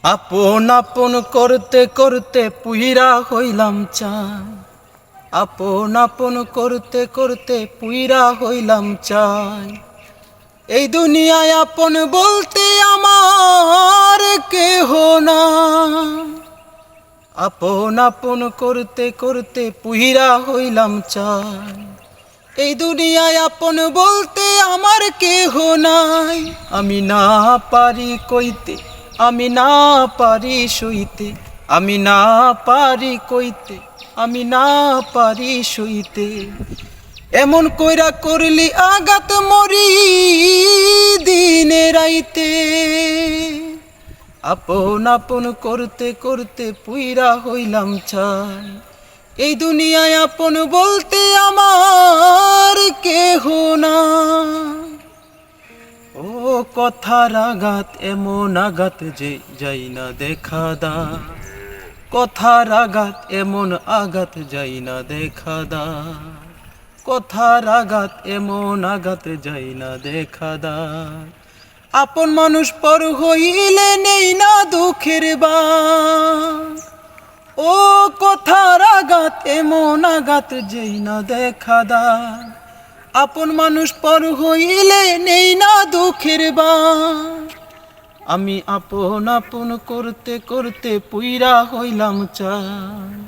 আপন আপন করতে করতে পুইরা হইলাম চাই। আপন আপন করতে করতে পুইরা হইলাম চাই। এই দুনিয়ায় আপন বলতে আমার কেহ না। আপন আপন করতে করতে পুইরা হইলাম চাই। এই দুনিয়ায় আপন বলতে আমার কেহ নাই। আমি না পারি কইতে, আমি না পারি সইতে, আমি না পারি কইতে, আমি না পারি সইতে। এমন কইরা করলি আঘাত মরি দিনে রাইতে। আপন আপন করতে করতে পুইরা হইলাম চাই। এই দুনিয়ায় আপন বলতে আমার কেহ না। ও কথার আঘাত এমন আঘাত যে যাই না দেখা দা। কথার আঘাত এমন আঘাত যাই না দেখা দা। কথার আঘাত এমন আঘাত যাই না দেখা দা। আপন মানুষ পর হইলে নেই না দুঃখের বা। ও কথার আঘাত এমন আঘাত যেই না দেখা দা। আপন মানুষ পর হইলে নেই না দুঃখের বা। আমি আপন আপন করতে করতে পুইরা হইলাম চাই।